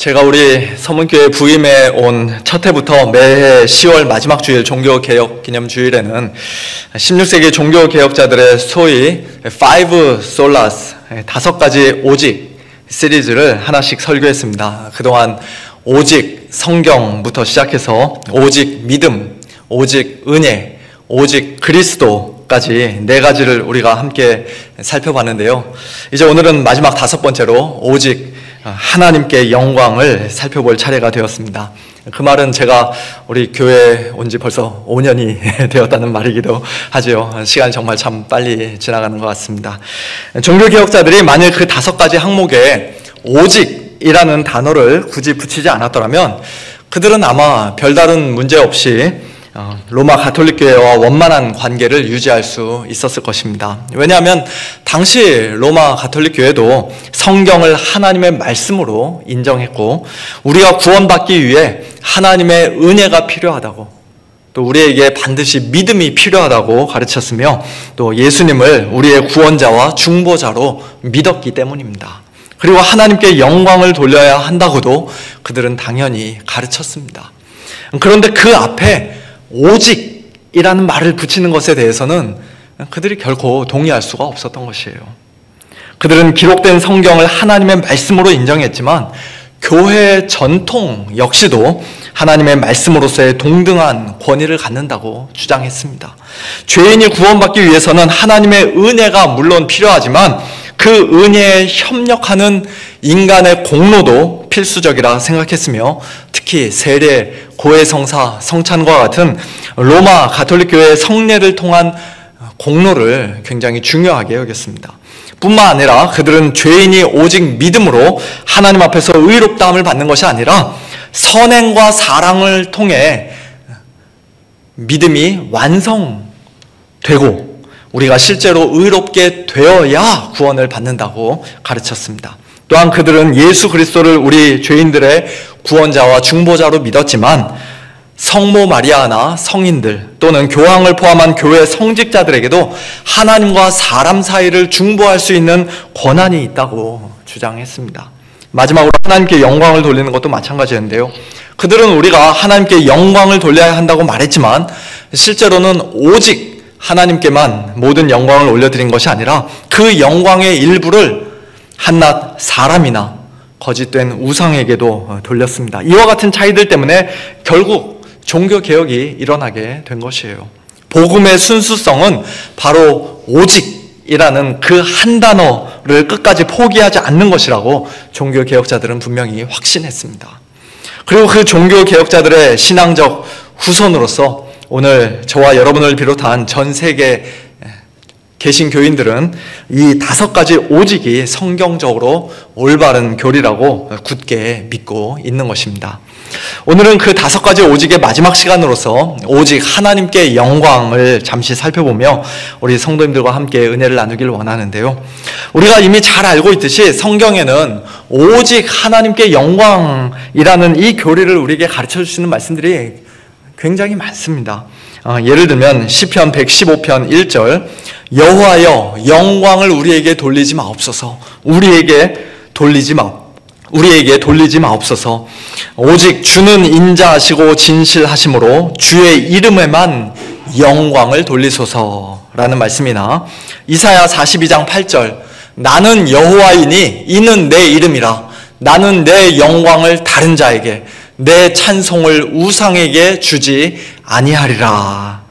제가 우리 서문교회 부임해 온 첫 해부터 매해 10월 마지막 주일 종교개혁 기념주일에는 16세기 종교개혁자들의 소위 5 Solas, 5가지 오직 시리즈를 하나씩 설교했습니다. 그동안 오직 성경부터 시작해서 오직 믿음, 오직 은혜, 오직 그리스도까지 4가지를 우리가 함께 살펴봤는데요. 이제 오늘은 마지막 5번째로 오직 하나님께 영광을 살펴볼 차례가 되었습니다. 그 말은 제가 우리 교회에 온 지 벌써 5년이 되었다는 말이기도 하죠. 시간이 정말 참 빨리 지나가는 것 같습니다. 종교개혁자들이 만일 그 5가지 항목에 오직이라는 단어를 굳이 붙이지 않았더라면 그들은 아마 별다른 문제 없이 로마 가톨릭 교회와 원만한 관계를 유지할 수 있었을 것입니다. 왜냐하면 당시 로마 가톨릭 교회도 성경을 하나님의 말씀으로 인정했고 우리가 구원받기 위해 하나님의 은혜가 필요하다고, 또 우리에게 반드시 믿음이 필요하다고 가르쳤으며 또 예수님을 우리의 구원자와 중보자로 믿었기 때문입니다. 그리고 하나님께 영광을 돌려야 한다고도 그들은 당연히 가르쳤습니다. 그런데 그 앞에 오직이라는 말을 붙이는 것에 대해서는 그들이 결코 동의할 수가 없었던 것이에요. 그들은 기록된 성경을 하나님의 말씀으로 인정했지만 교회의 전통 역시도 하나님의 말씀으로서의 동등한 권위를 갖는다고 주장했습니다. 죄인이 구원받기 위해서는 하나님의 은혜가 물론 필요하지만 그 은혜에 협력하는 인간의 공로도 필수적이라 생각했으며 특히 세례, 고해성사, 성찬과 같은 로마 가톨릭 교회의 성례를 통한 공로를 굉장히 중요하게 여겼습니다. 뿐만 아니라 그들은 죄인이 오직 믿음으로 하나님 앞에서 의롭다함을 받는 것이 아니라 선행과 사랑을 통해 믿음이 완성되고 우리가 실제로 의롭게 되어야 구원을 받는다고 가르쳤습니다. 또한 그들은 예수 그리스도를 우리 죄인들의 구원자와 중보자로 믿었지만 성모 마리아나 성인들 또는 교황을 포함한 교회 성직자들에게도 하나님과 사람 사이를 중보할 수 있는 권한이 있다고 주장했습니다. 마지막으로 하나님께 영광을 돌리는 것도 마찬가지인데요. 그들은 우리가 하나님께 영광을 돌려야 한다고 말했지만 실제로는 오직 하나님께만 모든 영광을 올려드린 것이 아니라 그 영광의 일부를 한낱 사람이나 거짓된 우상에게도 돌렸습니다. 이와 같은 차이들 때문에 결국 종교개혁이 일어나게 된 것이에요. 복음의 순수성은 바로 오직이라는 그 한 단어를 끝까지 포기하지 않는 것이라고 종교개혁자들은 분명히 확신했습니다. 그리고 그 종교개혁자들의 신앙적 후손으로서 오늘 저와 여러분을 비롯한 전 세계 개신교인들은 이 5가지 오직이 성경적으로 올바른 교리라고 굳게 믿고 있는 것입니다. 오늘은 그 5가지 오직의 마지막 시간으로서 오직 하나님께 영광을 잠시 살펴보며 우리 성도님들과 함께 은혜를 나누길 원하는데요. 우리가 이미 잘 알고 있듯이 성경에는 오직 하나님께 영광이라는 이 교리를 우리에게 가르쳐 주시는 말씀들이 굉장히 많습니다. 예를 들면 시편 115편 1절 여호와여 영광을 우리에게 돌리지 마옵소서. 우리에게 돌리지 마옵소서. 오직 주는 인자하시고 진실하심으로 주의 이름에만 영광을 돌리소서라는 말씀이나 이사야 42장 8절 나는 여호와이니 이는 내 이름이라. 나는 내 영광을 다른 자에게 내 찬송을 우상에게 주지 아니하리라.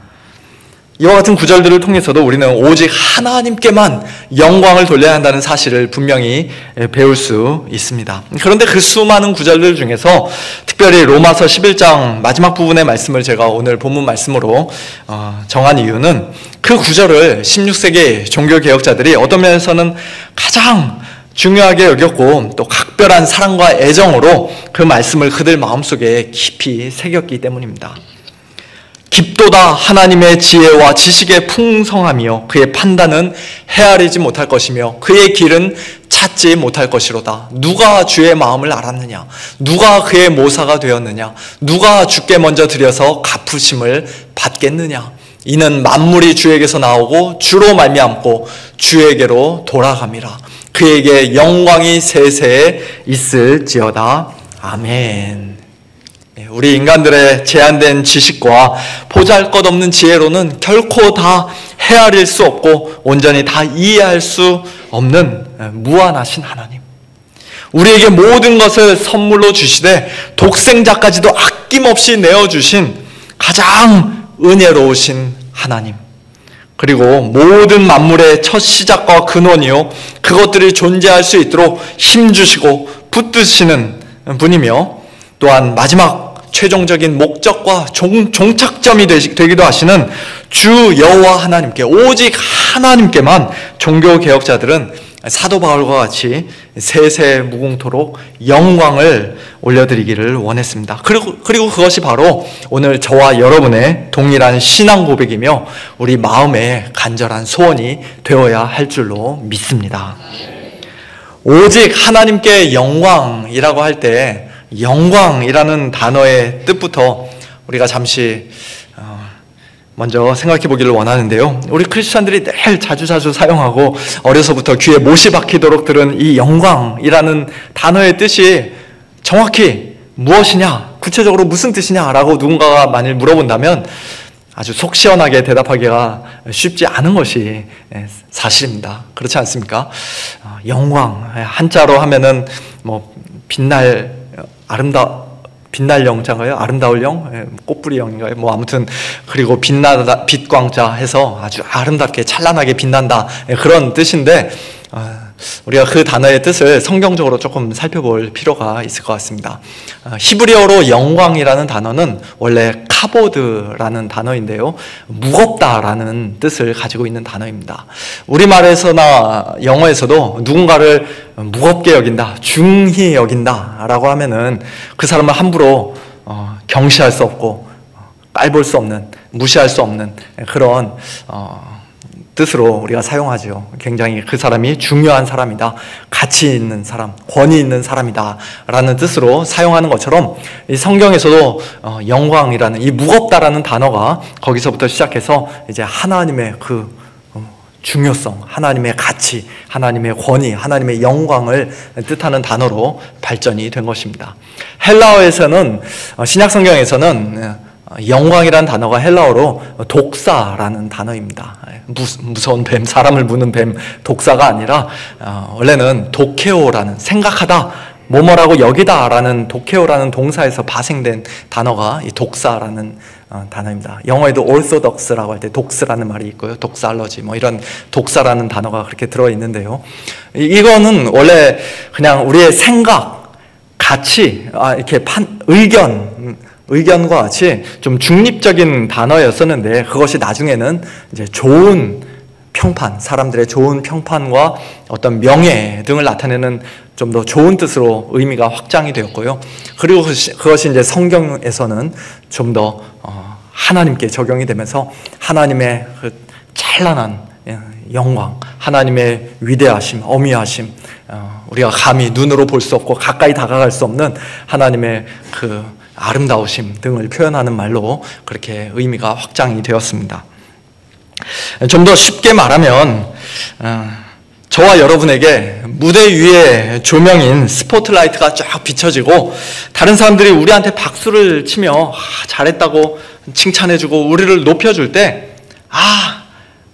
이와 같은 구절들을 통해서도 우리는 오직 하나님께만 영광을 돌려야 한다는 사실을 분명히 배울 수 있습니다. 그런데 그 수많은 구절들 중에서 특별히 로마서 11장 마지막 부분의 말씀을 제가 오늘 본문 말씀으로 정한 이유는 그 구절을 16세기 종교개혁자들이 어떤 면에서는 가장 중요하게 여겼고 또 각별한 사랑과 애정으로 그 말씀을 그들 마음속에 깊이 새겼기 때문입니다. 깊도다 하나님의 지혜와 지식의 풍성함이요 그의 판단은 헤아리지 못할 것이며 그의 길은 찾지 못할 것이로다. 누가 주의 마음을 알았느냐? 누가 그의 모사가 되었느냐? 누가 주께 먼저 드려서 갚으심을 받겠느냐? 이는 만물이 주에게서 나오고 주로 말미암고 주에게로 돌아감이라. 그에게 영광이 세세에 있을지어다. 아멘. 우리 인간들의 제한된 지식과 보잘것없는 지혜로는 결코 다 헤아릴 수 없고 온전히 다 이해할 수 없는 무한하신 하나님, 우리에게 모든 것을 선물로 주시되 독생자까지도 아낌없이 내어주신 가장 은혜로우신 하나님, 그리고 모든 만물의 첫 시작과 근원이요 그것들이 존재할 수 있도록 힘주시고 붙드시는 분이며, 또한 마지막 최종적인 목적과 종착점이 되기도 하시는 주 여호와 하나님께, 오직 하나님께만 종교개혁자들은 사도 바울과 같이 세세 무궁토록 영광을 올려드리기를 원했습니다. 그리고 그것이 바로 오늘 저와 여러분의 동일한 신앙 고백이며 우리 마음의 간절한 소원이 되어야 할 줄로 믿습니다. 오직 하나님께 영광이라고 할 때 영광이라는 단어의 뜻부터 우리가 잠시 먼저 생각해 보기를 원하는데요. 우리 크리스찬들이 늘 자주 사용하고 어려서부터 귀에 못이 박히도록 들은 이 영광이라는 단어의 뜻이 정확히 무엇이냐, 구체적으로 무슨 뜻이냐라고 누군가가 만일 물어본다면 아주 속 시원하게 대답하기가 쉽지 않은 것이 사실입니다. 그렇지 않습니까? 영광, 한자로 하면은 뭐 빛날 영자인가요? 아름다울 영? 꽃뿌리 영인가요? 뭐 아무튼, 그리고 빛나다, 빛광자 해서 아주 아름답게 찬란하게 빛난다, 그런 뜻인데 우리가 그 단어의 뜻을 성경적으로 조금 살펴볼 필요가 있을 것 같습니다. 히브리어로 영광이라는 단어는 원래 카보드라는 단어인데요, 무겁다라는 뜻을 가지고 있는 단어입니다. 우리말에서나 영어에서도 누군가를 무겁게 여긴다, 중히 여긴다 라고 하면은 그 사람을 함부로 경시할 수 없고 깔볼 수 없는, 무시할 수 없는 그런 뜻으로 우리가 사용하죠. 굉장히 그 사람이 중요한 사람이다, 가치 있는 사람, 권위 있는 사람이다 라는 뜻으로 사용하는 것처럼 이 성경에서도 영광이라는 이 무겁다라는 단어가 거기서부터 시작해서 이제 하나님의 그 중요성, 하나님의 가치, 하나님의 권위, 하나님의 영광을 뜻하는 단어로 발전이 된 것입니다. 헬라어에서는, 신약 성경에서는 영광이라는 단어가 헬라어로 독사라는 단어입니다. 무서운 뱀, 사람을 무는 뱀, 독사가 아니라 원래는 도케오라는, 생각하다, 뭐뭐라고 여기다 라는 도케오라는 동사에서 파생된 단어가 이 독사라는 단어입니다. 영어에도 orthodox라고 할 때 독스라는 말이 있고요, 독살러지, 뭐 이런 독사라는 단어가 그렇게 들어있는데요, 이거는 원래 그냥 우리의 생각, 가치, 이렇게 의견과 같이 좀 중립적인 단어였었는데, 그것이 나중에는 이제 좋은 평판, 사람들의 좋은 평판과 어떤 명예 등을 나타내는 좀 더 좋은 뜻으로 의미가 확장이 되었고요. 그리고 그것이 이제 성경에서는 좀 더 하나님께 적용이 되면서 하나님의 그 찬란한 영광, 하나님의 위대하심, 어미하심, 우리가 감히 눈으로 볼 수 없고 가까이 다가갈 수 없는 하나님의 그 아름다우심 등을 표현하는 말로 그렇게 의미가 확장이 되었습니다. 좀 더 쉽게 말하면 저와 여러분에게 무대 위에 조명인 스포트라이트가 쫙 비춰지고 다른 사람들이 우리한테 박수를 치며 잘했다고 칭찬해주고 우리를 높여줄 때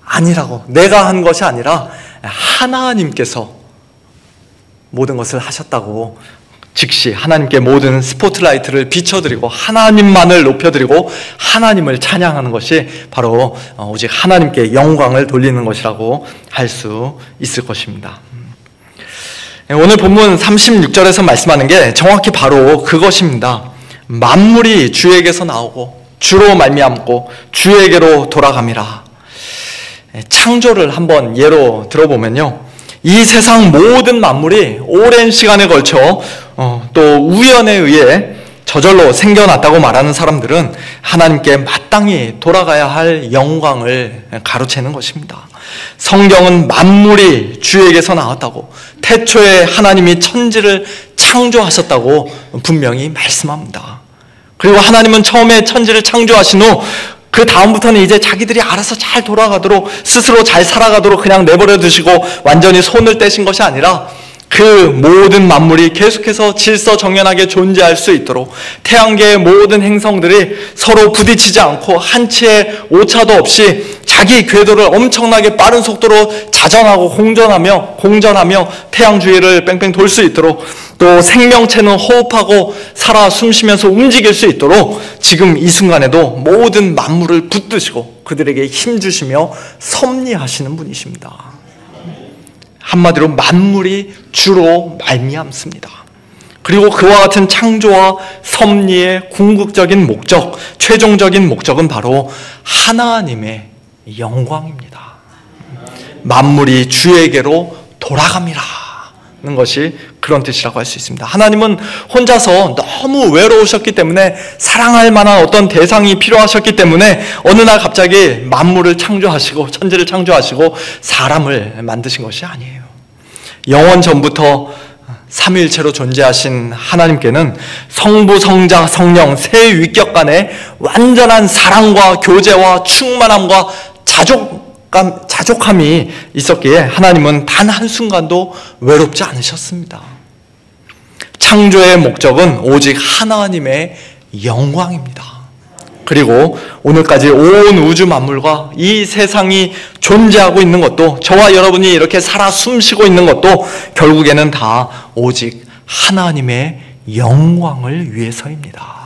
아니라고, 내가 한 것이 아니라 하나님께서 모든 것을 하셨다고 즉시 하나님께 모든 스포트라이트를 비춰드리고 하나님만을 높여드리고 하나님을 찬양하는 것이 바로 오직 하나님께 영광을 돌리는 것이라고 할 수 있을 것입니다. 오늘 본문 36절에서 말씀하는 게 정확히 바로 그것입니다. 만물이 주에게서 나오고 주로 말미암고 주에게로 돌아감이라. 창조를 한번 예로 들어보면요, 이 세상 모든 만물이 오랜 시간에 걸쳐 또 우연에 의해 저절로 생겨났다고 말하는 사람들은 하나님께 마땅히 돌아가야 할 영광을 가로채는 것입니다. 성경은 만물이 주에게서 나왔다고, 태초에 하나님이 천지를 창조하셨다고 분명히 말씀합니다. 그리고 하나님은 처음에 천지를 창조하신 후 그 다음부터는 이제 자기들이 알아서 잘 돌아가도록, 스스로 잘 살아가도록 그냥 내버려 두시고 완전히 손을 떼신 것이 아니라 그 모든 만물이 계속해서 질서정연하게 존재할 수 있도록 태양계의 모든 행성들이 서로 부딪히지 않고 한치의 오차도 없이 자기 궤도를 엄청나게 빠른 속도로 자전하고 공전하며 태양 주위를 뺑뺑 돌 수 있도록, 또 생명체는 호흡하고 살아 숨쉬면서 움직일 수 있도록 지금 이 순간에도 모든 만물을 붙드시고 그들에게 힘주시며 섭리하시는 분이십니다. 한마디로 만물이 주로 말미암습니다. 그리고 그와 같은 창조와 섭리의 궁극적인 목적, 최종적인 목적은 바로 하나님의 영광입니다. 만물이 주에게로 돌아갑니다는 것이 그런 뜻이라고 할 수 있습니다. 하나님은 혼자서 너무 외로우셨기 때문에 사랑할 만한 어떤 대상이 필요하셨기 때문에 어느 날 갑자기 만물을 창조하시고 천지를 창조하시고 사람을 만드신 것이 아니에요. 영원 전부터 삼위일체로 존재하신 하나님께는 성부, 성자, 성령 세 위격 간의 완전한 사랑과 교제와 충만함과 자족함이 있었기에 하나님은 단 한순간도 외롭지 않으셨습니다. 창조의 목적은 오직 하나님의 영광입니다. 그리고 오늘까지 온 우주 만물과 이 세상이 존재하고 있는 것도, 저와 여러분이 이렇게 살아 숨쉬고 있는 것도 결국에는 다 오직 하나님의 영광을 위해서입니다.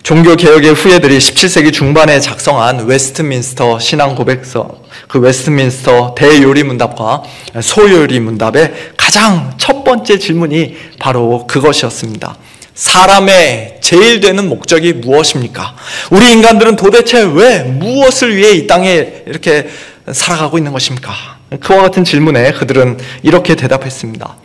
종교개혁의 후예들이 17세기 중반에 작성한 웨스트민스터 신앙고백서, 그 웨스트민스터 대요리문답과 소요리문답의 가장 첫 번째 질문이 바로 그것이었습니다. 사람의 제일 되는 목적이 무엇입니까? 우리 인간들은 도대체 왜 무엇을 위해 이 땅에 이렇게 살아가고 있는 것입니까? 그와 같은 질문에 그들은 이렇게 대답했습니다.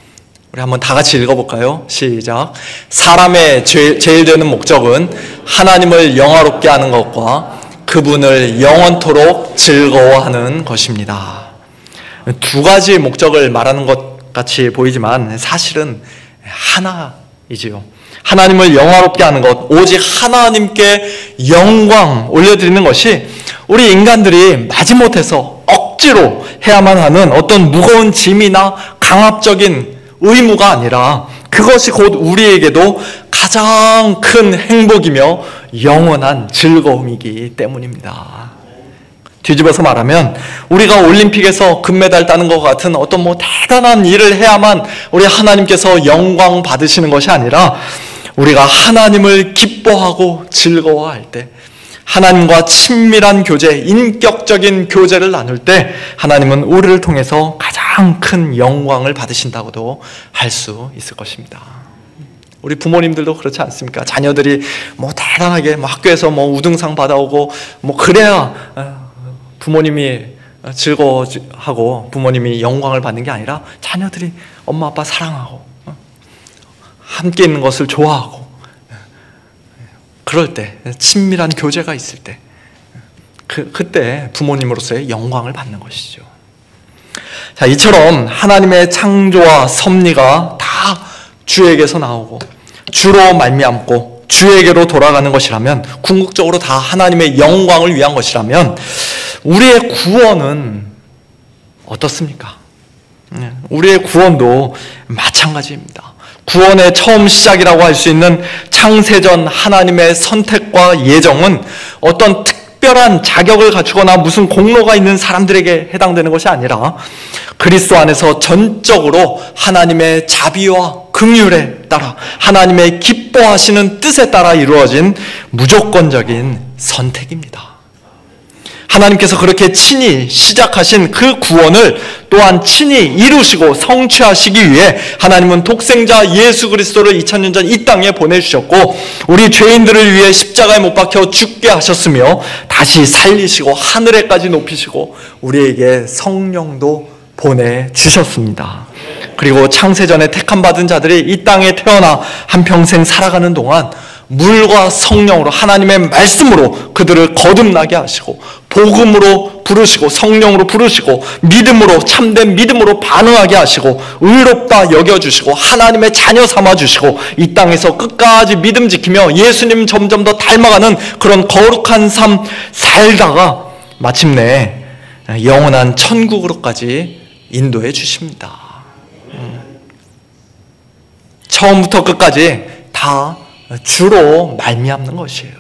우리 한번 다 같이 읽어볼까요? 시작. 사람의 제일 되는 목적은 하나님을 영화롭게 하는 것과 그분을 영원토록 즐거워하는 것입니다. 두 가지 목적을 말하는 것 같이 보이지만 사실은 하나이지요. 하나님을 영화롭게 하는 것, 오직 하나님께 영광 올려드리는 것이 우리 인간들이 마지못해서 억지로 해야만 하는 어떤 무거운 짐이나 강압적인 의무가 아니라 그것이 곧 우리에게도 가장 큰 행복이며 영원한 즐거움이기 때문입니다. 뒤집어서 말하면 우리가 올림픽에서 금메달 따는 것 같은 어떤 대단한 일을 해야만 우리 하나님께서 영광 받으시는 것이 아니라 우리가 하나님을 기뻐하고 즐거워할 때, 하나님과 친밀한 교제, 인격적인 교제를 나눌 때 하나님은 우리를 통해서 가장 큰 영광을 받으신다고도 할 수 있을 것입니다. 우리 부모님들도 그렇지 않습니까? 자녀들이 대단하게 학교에서 우등상 받아오고 그래야 부모님이 즐거워하고 부모님이 영광을 받는 게 아니라 자녀들이 엄마 아빠 사랑하고 함께 있는 것을 좋아하고 그럴 때, 친밀한 교제가 있을 때, 그때 부모님으로서의 영광을 받는 것이죠. 자, 이처럼 하나님의 창조와 섭리가 다 주에게서 나오고 주로 말미암고 주에게로 돌아가는 것이라면, 궁극적으로 다 하나님의 영광을 위한 것이라면 우리의 구원은 어떻습니까? 우리의 구원도 마찬가지입니다. 구원의 처음 시작이라고 할 수 있는 창세전 하나님의 선택과 예정은 어떤 특별한 자격을 갖추거나 무슨 공로가 있는 사람들에게 해당되는 것이 아니라 그리스도 안에서 전적으로 하나님의 자비와 긍휼에 따라 하나님의 기뻐하시는 뜻에 따라 이루어진 무조건적인 선택입니다. 하나님께서 그렇게 친히 시작하신 그 구원을 또한 친히 이루시고 성취하시기 위해 하나님은 독생자 예수 그리스도를 2000년 전 이 땅에 보내주셨고 우리 죄인들을 위해 십자가에 못 박혀 죽게 하셨으며 다시 살리시고 하늘에까지 높이시고 우리에게 성령도 보내주셨습니다. 그리고 창세전에 택함받은 자들이 이 땅에 태어나 한평생 살아가는 동안 물과 성령으로 하나님의 말씀으로 그들을 거듭나게 하시고 복음으로 부르시고 성령으로 부르시고 믿음으로 참된 믿음으로 반응하게 하시고 의롭다 여겨주시고 하나님의 자녀 삼아주시고 이 땅에서 끝까지 믿음 지키며 예수님 점점 더 닮아가는 그런 거룩한 삶 살다가 마침내 영원한 천국으로까지 인도해 주십니다. 처음부터 끝까지 다 주로 말미암는 것이에요.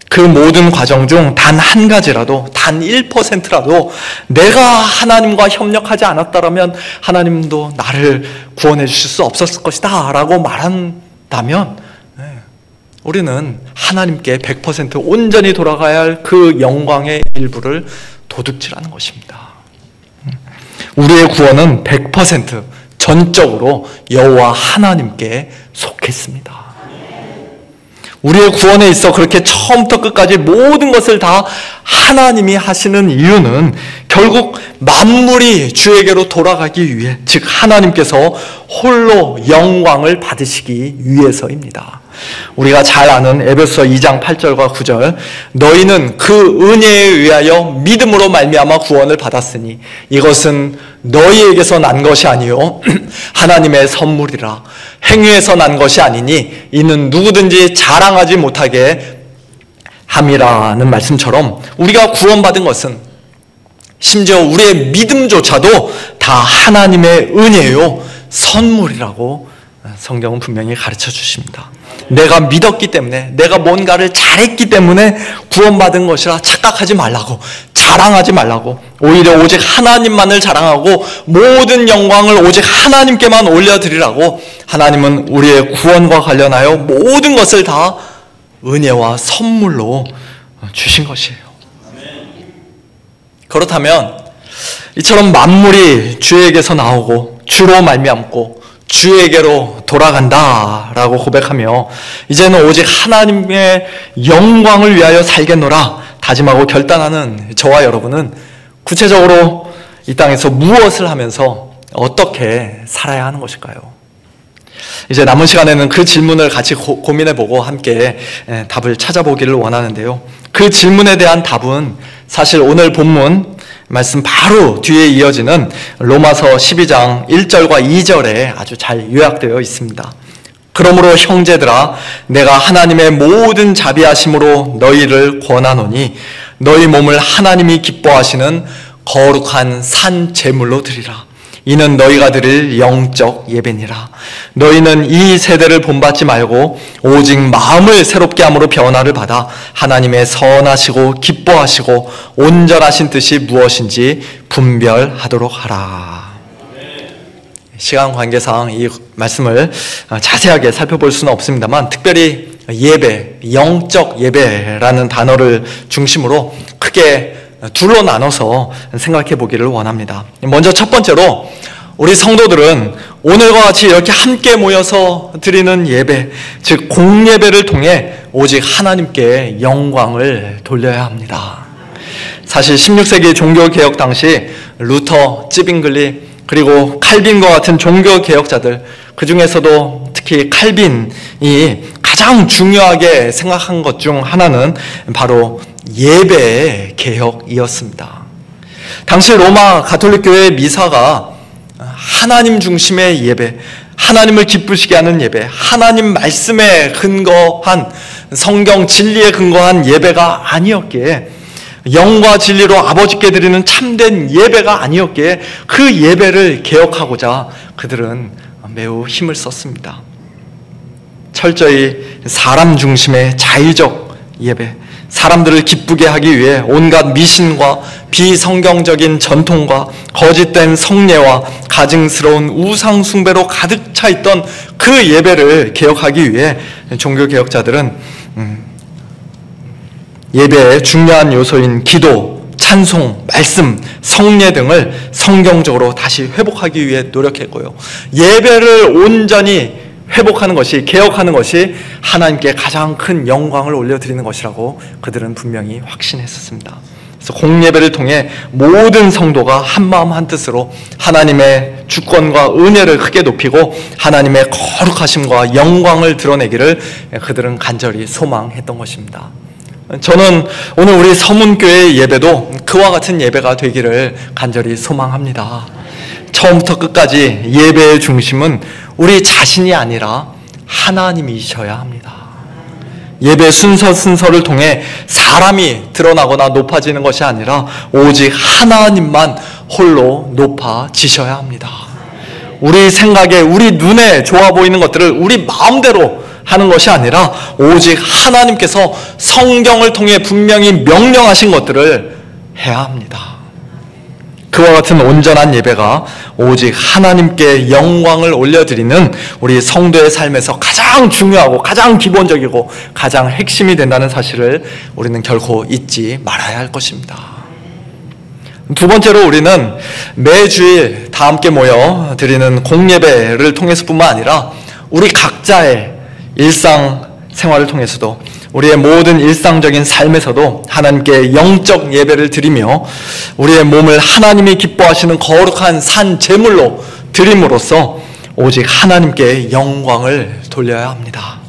그 모든 과정 중 단 한 가지라도, 단 1%라도 내가 하나님과 협력하지 않았다면 하나님도 나를 구원해 주실 수 없었을 것이다 라고 말한다면 우리는 하나님께 100% 온전히 돌아가야 할 그 영광의 일부를 도둑질하는 것입니다. 우리의 구원은 100% 전적으로 여호와 하나님께 속했습니다. 우리의 구원에 있어 그렇게 처음부터 끝까지 모든 것을 다 하나님이 하시는 이유는 결국 만물이 주에게로 돌아가기 위해, 즉 하나님께서 홀로 영광을 받으시기 위해서입니다. 우리가 잘 아는 에베소서 2장 8절과 9절, 너희는 그 은혜에 의하여 믿음으로 말미암아 구원을 받았으니 이것은 너희에게서 난 것이 아니요 하나님의 선물이라. 행위에서 난 것이 아니니 이는 누구든지 자랑하지 못하게 함이라는 말씀처럼 우리가 구원받은 것은 심지어 우리의 믿음조차도 다 하나님의 은혜요 선물이라고 성경은 분명히 가르쳐 주십니다. 내가 믿었기 때문에, 내가 뭔가를 잘했기 때문에 구원받은 것이라 착각하지 말라고, 자랑하지 말라고, 오히려 오직 하나님만을 자랑하고 모든 영광을 오직 하나님께만 올려드리라고 하나님은 우리의 구원과 관련하여 모든 것을 다 은혜와 선물로 주신 것이에요. 그렇다면 이처럼 만물이 주에게서 나오고 주로 말미암고 주에게로 돌아간다라고 고백하며 이제는 오직 하나님의 영광을 위하여 살겠노라 다짐하고 결단하는 저와 여러분은 구체적으로 이 땅에서 무엇을 하면서 어떻게 살아야 하는 것일까요? 이제 남은 시간에는 그 질문을 같이 고민해보고 함께 답을 찾아보기를 원하는데요. 그 질문에 대한 답은 사실 오늘 본문 말씀 바로 뒤에 이어지는 로마서 12장 1절과 2절에 아주 잘 요약되어 있습니다. 그러므로 형제들아, 내가 하나님의 모든 자비하심으로 너희를 권하노니 너희 몸을 하나님이 기뻐하시는 거룩한 산 제물로 드리라. 이는 너희가 드릴 영적 예배니라. 너희는 이 세대를 본받지 말고 오직 마음을 새롭게 함으로 변화를 받아 하나님의 선하시고 기뻐하시고 온전하신 뜻이 무엇인지 분별하도록 하라. 시간 관계상 이 말씀을 자세하게 살펴볼 수는 없습니다만 특별히 예배, 영적 예배라는 단어를 중심으로 크게 둘로 나눠서 생각해 보기를 원합니다. 먼저 첫 번째로 우리 성도들은 오늘과 같이 이렇게 함께 모여서 드리는 예배, 즉 공예배를 통해 오직 하나님께 영광을 돌려야 합니다. 사실 16세기 종교개혁 당시 루터, 찌빙글리, 그리고 칼빈과 같은 종교개혁자들, 그 중에서도 특히 칼빈이 가장 중요하게 생각한 것 중 하나는 바로 예배의 개혁이었습니다. 당시 로마 가톨릭교회의 미사가 하나님 중심의 예배, 하나님을 기쁘시게 하는 예배, 하나님 말씀에 근거한, 성경 진리에 근거한 예배가 아니었기에, 영과 진리로 아버지께 드리는 참된 예배가 아니었기에 그 예배를 개혁하고자 그들은 매우 힘을 썼습니다. 철저히 사람 중심의 자의적 예배, 사람들을 기쁘게 하기 위해 온갖 미신과 비성경적인 전통과 거짓된 성례와 가증스러운 우상 숭배로 가득 차 있던 그 예배를 개혁하기 위해 종교개혁자들은 예배의 중요한 요소인 기도, 찬송, 말씀, 성례 등을 성경적으로 다시 회복하기 위해 노력했고요. 예배를 온전히 회복하는 것이, 개혁하는 것이 하나님께 가장 큰 영광을 올려드리는 것이라고 그들은 분명히 확신했었습니다. 그래서 공예배를 통해 모든 성도가 한마음 한뜻으로 하나님의 주권과 은혜를 크게 높이고 하나님의 거룩하심과 영광을 드러내기를 그들은 간절히 소망했던 것입니다. 저는 오늘 우리 서문교회의 예배도 그와 같은 예배가 되기를 간절히 소망합니다. 처음부터 끝까지 예배의 중심은 우리 자신이 아니라 하나님이셔야 합니다. 예배 순서를 통해 사람이 드러나거나 높아지는 것이 아니라 오직 하나님만 홀로 높아지셔야 합니다. 우리 생각에, 우리 눈에 좋아 보이는 것들을 우리 마음대로 하는 것이 아니라 오직 하나님께서 성경을 통해 분명히 명령하신 것들을 해야 합니다. 그와 같은 온전한 예배가 오직 하나님께 영광을 올려드리는 우리 성도의 삶에서 가장 중요하고 가장 기본적이고 가장 핵심이 된다는 사실을 우리는 결코 잊지 말아야 할 것입니다. 두 번째로 우리는 매주일 다 함께 모여 드리는 공예배를 통해서뿐만 아니라 우리 각자의 일상생활을 통해서도 우리의 모든 일상적인 삶에서도 하나님께 영적 예배를 드리며 우리의 몸을 하나님이 기뻐하시는 거룩한 산 제물로 드림으로써 오직 하나님께 영광을 돌려야 합니다.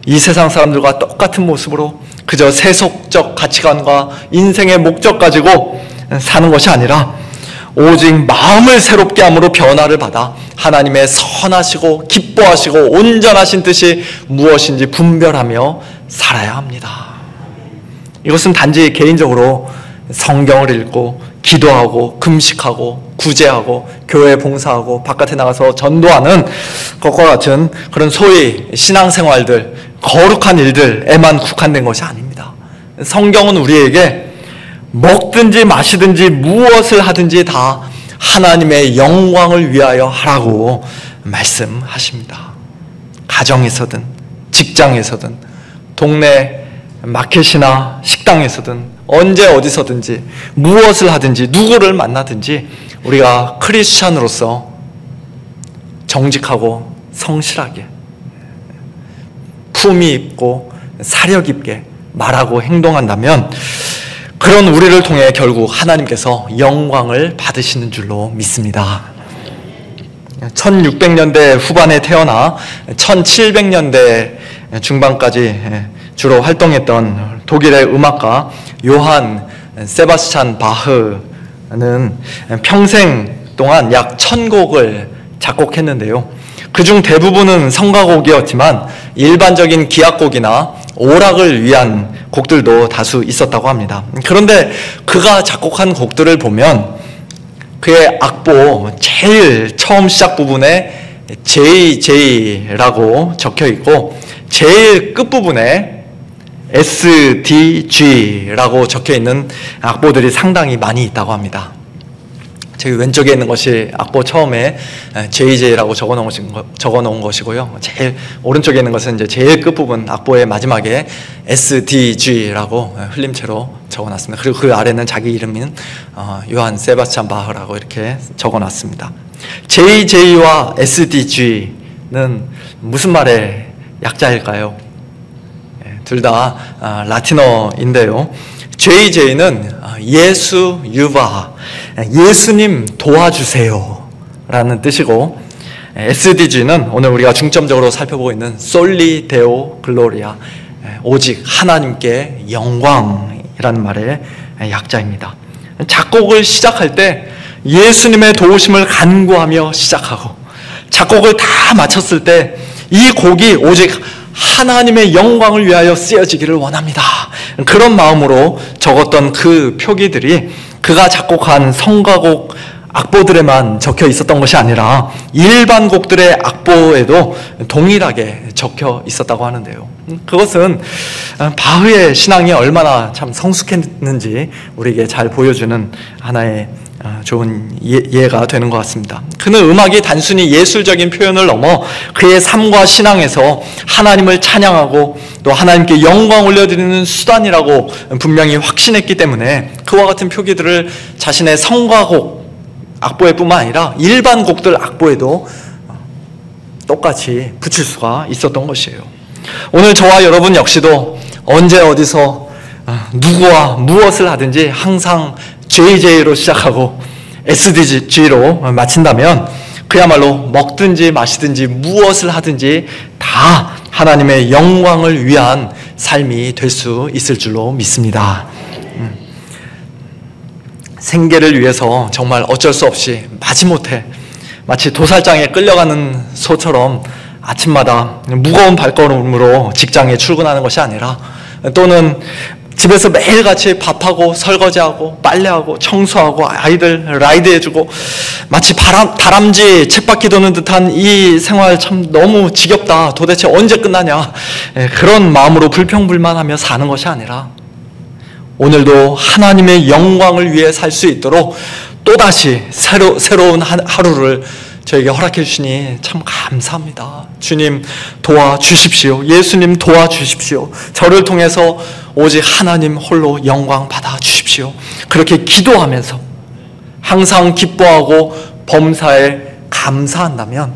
이 세상 사람들과 똑같은 모습으로 그저 세속적 가치관과 인생의 목적 가지고 사는 것이 아니라 오직 마음을 새롭게 함으로 변화를 받아 하나님의 선하시고 기뻐하시고 온전하신 뜻이 무엇인지 분별하며 살아야 합니다. 이것은 단지 개인적으로 성경을 읽고 기도하고 금식하고 구제하고 교회 봉사하고 바깥에 나가서 전도하는 것과 같은 그런 소위 신앙생활들, 거룩한 일들에만 국한된 것이 아닙니다. 성경은 우리에게 먹든지 마시든지 무엇을 하든지 다 하나님의 영광을 위하여 하라고 말씀하십니다. 가정에서든 직장에서든 동네 마켓이나 식당에서든 언제 어디서든지 무엇을 하든지 누구를 만나든지 우리가 크리스찬으로서 정직하고 성실하게 품위 있고 사력 있게 말하고 행동한다면 그런 우리를 통해 결국 하나님께서 영광을 받으시는 줄로 믿습니다. 1600년대 후반에 태어나 1700년대 중반까지 주로 활동했던 독일의 음악가 요한 세바스찬 바흐는 평생 동안 약 1000곡을 작곡했는데요. 그중 대부분은 성가곡이었지만 일반적인 기악곡이나 오락을 위한 곡들도 다수 있었다고 합니다. 그런데 그가 작곡한 곡들을 보면 그의 악보 제일 처음 시작 부분에 JJ라고 적혀 있고 제일 끝부분에 SDG라고 적혀 있는 악보들이 상당히 많이 있다고 합니다. 저기 왼쪽에 있는 것이 악보 처음에 JJ라고 적어놓은 것이고요. 제일 오른쪽에 있는 것은 이제 제일 끝부분 악보의 마지막에 SDG라고 흘림체로 적어놨습니다. 그리고 그 아래는 자기 이름인 요한 세바스찬 바흐라고 이렇게 적어놨습니다. JJ와 SDG는 무슨 말의 약자일까요? 둘 다 라틴어인데요. JJ는 예수 유바, 예수님 도와주세요 라는 뜻이고, SDG는 오늘 우리가 중점적으로 살펴보고 있는 솔리 데오 글로리아, 오직 하나님께 영광이라는 말의 약자입니다. 작곡을 시작할 때 예수님의 도우심을 간구하며 시작하고, 작곡을 다 마쳤을 때 이 곡이 오직 하나님의 영광을 위하여 쓰여지기를 원합니다. 그런 마음으로 적었던 그 표기들이 그가 작곡한 성가곡 악보들에만 적혀 있었던 것이 아니라 일반 곡들의 악보에도 동일하게 적혀 있었다고 하는데요. 그것은 바흐의 신앙이 얼마나 참 성숙했는지 우리에게 잘 보여주는 하나의 좋은 예가 되는 것 같습니다. 그는 음악이 단순히 예술적인 표현을 넘어 그의 삶과 신앙에서 하나님을 찬양하고 또 하나님께 영광 올려드리는 수단이라고 분명히 확신했기 때문에 그와 같은 표기들을 자신의 성가곡 악보에 뿐만 아니라 일반 곡들 악보에도 똑같이 붙일 수가 있었던 것이에요. 오늘 저와 여러분 역시도 언제 어디서 누구와 무엇을 하든지 항상 JJ로 시작하고 SDG로 마친다면 그야말로 먹든지 마시든지 무엇을 하든지 다 하나님의 영광을 위한 삶이 될 수 있을 줄로 믿습니다. 생계를 위해서 정말 어쩔 수 없이 마지못해 마치 도살장에 끌려가는 소처럼 아침마다 무거운 발걸음으로 직장에 출근하는 것이 아니라, 또는 집에서 매일같이 밥하고 설거지하고 빨래하고 청소하고 아이들 라이드해주고 마치 다람쥐 쳇바퀴 도는 듯한 이 생활 참 너무 지겹다. 도대체 언제 끝나냐. 그런 마음으로 불평불만하며 사는 것이 아니라 오늘도 하나님의 영광을 위해 살 수 있도록 또다시 새로운 하루를 저에게 허락해 주시니 참 감사합니다. 주님 도와주십시오. 예수님 도와주십시오. 저를 통해서 오직 하나님 홀로 영광 받아 주십시오. 그렇게 기도하면서 항상 기뻐하고 범사에 감사한다면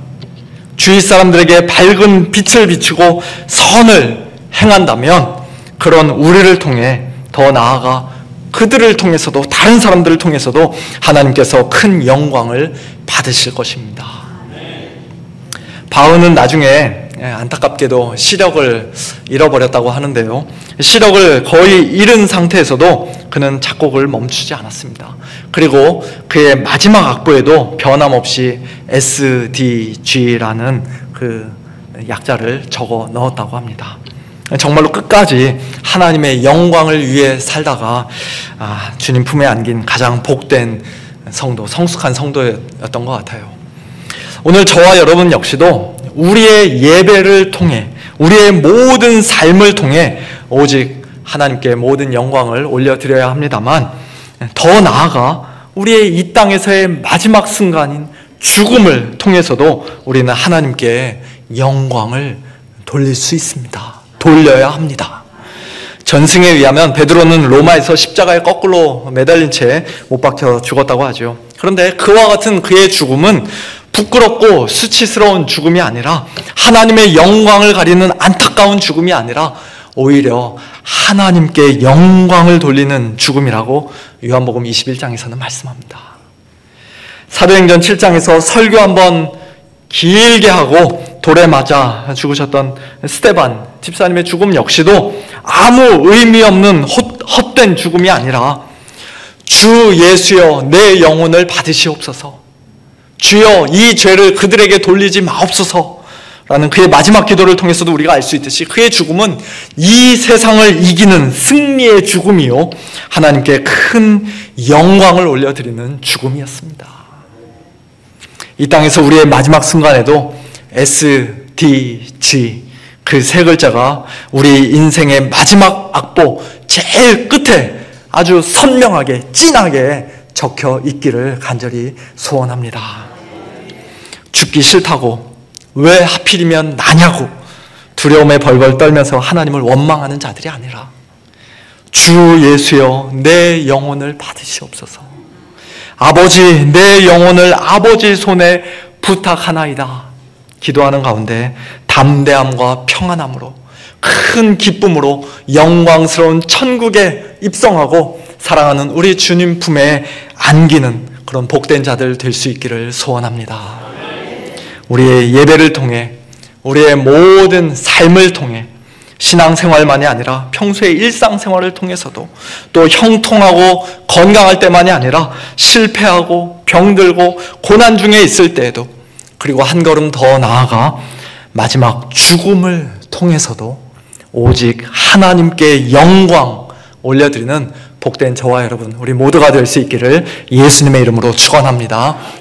주위 사람들에게 밝은 빛을 비추고 선을 행한다면 그런 우리를 통해 더 나아가 그들을 통해서도 다른 사람들을 통해서도 하나님께서 큰 영광을 받으실 것입니다. 바울은 나중에 안타깝게도 시력을 잃어버렸다고 하는데요. 시력을 거의 잃은 상태에서도 그는 작곡을 멈추지 않았습니다. 그리고 그의 마지막 악보에도 변함없이 SDG라는 그 약자를 적어 넣었다고 합니다. 정말로 끝까지 하나님의 영광을 위해 살다가 주님 품에 안긴 가장 복된 성도, 성숙한 성도였던 것 같아요. 오늘 저와 여러분 역시도 우리의 예배를 통해 우리의 모든 삶을 통해 오직 하나님께 모든 영광을 올려드려야 합니다만 더 나아가 우리의 이 땅에서의 마지막 순간인 죽음을 통해서도 우리는 하나님께 영광을 돌릴 수 있습니다. 돌려야 합니다. 전승에 의하면 베드로는 로마에서 십자가에 거꾸로 매달린 채 못 박혀 죽었다고 하죠. 그런데 그와 같은 그의 죽음은 부끄럽고 수치스러운 죽음이 아니라 하나님의 영광을 가리는 안타까운 죽음이 아니라 오히려 하나님께 영광을 돌리는 죽음이라고 요한복음 21장에서는 말씀합니다. 사도행전 7장에서 설교 한번 길게 하고 돌에 맞아 죽으셨던 스데반 집사님의 죽음 역시도 아무 의미 없는 헛된 죽음이 아니라 주 예수여 내 영혼을 받으시옵소서, 주여 이 죄를 그들에게 돌리지 마옵소서 라는 그의 마지막 기도를 통해서도 우리가 알 수 있듯이 그의 죽음은 이 세상을 이기는 승리의 죽음이요 하나님께 큰 영광을 올려드리는 죽음이었습니다. 이 땅에서 우리의 마지막 순간에도 SDG 그 세 글자가 우리 인생의 마지막 악보 제일 끝에 아주 선명하게 진하게 적혀 있기를 간절히 소원합니다. 죽기 싫다고 왜 하필이면 나냐고 두려움에 벌벌 떨면서 하나님을 원망하는 자들이 아니라 주 예수여 내 영혼을 받으시옵소서, 아버지 내 영혼을 아버지 손에 부탁하나이다 기도하는 가운데 담대함과 평안함으로 큰 기쁨으로 영광스러운 천국에 입성하고 사랑하는 우리 주님 품에 안기는 그런 복된 자들 될 수 있기를 소원합니다. 우리의 예배를 통해 우리의 모든 삶을 통해 신앙생활만이 아니라 평소의 일상생활을 통해서도 또 형통하고 건강할 때만이 아니라 실패하고 병들고 고난 중에 있을 때에도 그리고 한 걸음 더 나아가 마지막 죽음을 통해서도 오직 하나님께 영광 올려드리는 복된 저와 여러분 우리 모두가 될 수 있기를 예수님의 이름으로 축원합니다.